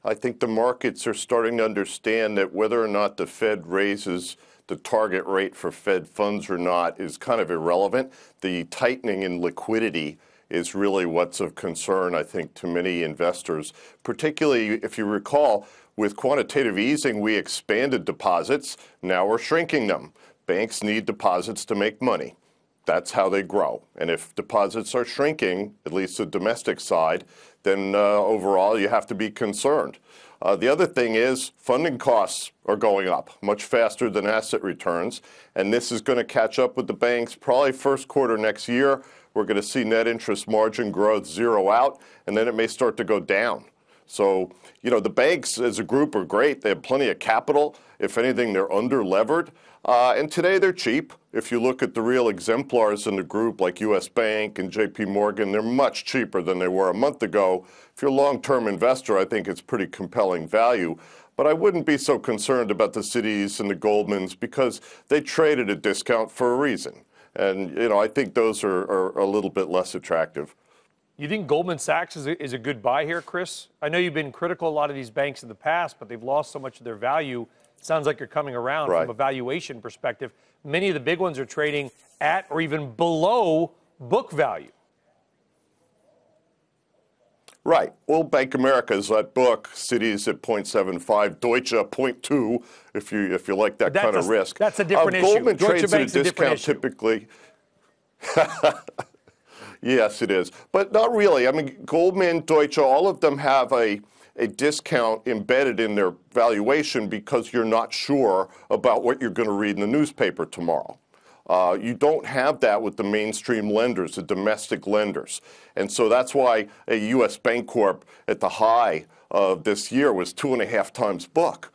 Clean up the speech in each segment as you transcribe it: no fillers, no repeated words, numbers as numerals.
I think the markets are starting to understand that whether or not the Fed raises the target rate for Fed funds or not is kind of irrelevant. The tightening in liquidity is really what's of concern, I think, to many investors, particularly if you recall, with quantitative easing, we expanded deposits. Now we're shrinking them. Banks need deposits to make money. That's how they grow. And if deposits are shrinking, at least the domestic side, then overall you have to be concerned. The other thing is funding costs are going up much faster than asset returns, and this is going to catch up with the banks probably first quarter next year. We're going to see net interest margin growth zero out, and then it may start to go down. So, you know, the banks as a group are great. They have plenty of capital. If anything, they're under-levered. And today they're cheap. If you look at the real exemplars in the group like US Bank and JP Morgan, they're much cheaper than they were a month ago. If you're a long-term investor, I think it's pretty compelling value. But I wouldn't be so concerned about the Citis and the Goldmans because they trade at a discount for a reason. And, you know, I think those are a little bit less attractive. You think Goldman Sachs is a good buy here, Chris? I know you've been critical of a lot of these banks in the past, but they've lost so much of their value. Sounds like you're coming around from a valuation perspective. Many of the big ones are trading at or even below book value. Right. Well, Bank of America is at book, Citi's at 0.75, Deutsche 0.2, if you like that kind of risk. That's a different issue. Goldman Deutsche trades Bank's at a discount typically. Yes, it is. But not really. I mean, Goldman, Deutsche, all of them have a discount embedded in their valuation because you're not sure about what you're going to read in the newspaper tomorrow. You don't have that with the mainstream lenders, the domestic lenders. And so that's why a U.S. Bancorp at the high of this year was 2.5 times book.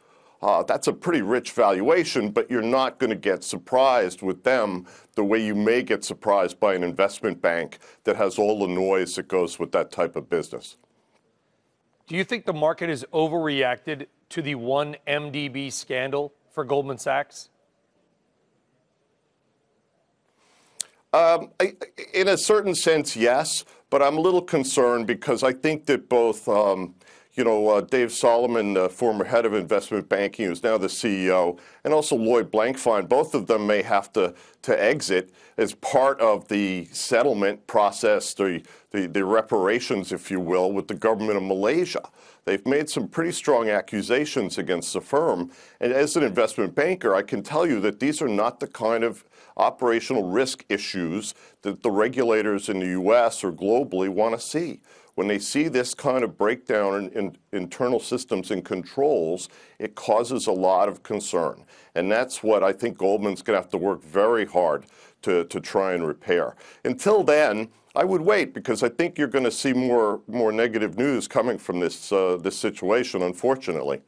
That's a pretty rich valuation, but you're not going to get surprised with them the way you may get surprised by an investment bank that has all the noise that goes with that type of business. Do you think the market has overreacted to the 1MDB scandal for Goldman Sachs? In a certain sense, yes, but I'm a little concerned because I think that both Dave Solomon, the former head of investment banking, who's now the CEO, and also Lloyd Blankfein, both of them may have to exit as part of the settlement process, the reparations, if you will, with the government of Malaysia. They've made some pretty strong accusations against the firm. And as an investment banker, I can tell you that these are not the kind of operational risk issues that the regulators in the U.S. or globally want to see. When they see this kind of breakdown in internal systems and controls, it causes a lot of concern. And that's what I think Goldman's going to have to work very hard to try and repair. Until then, I would wait because I think you're going to see more negative news coming from this situation, unfortunately.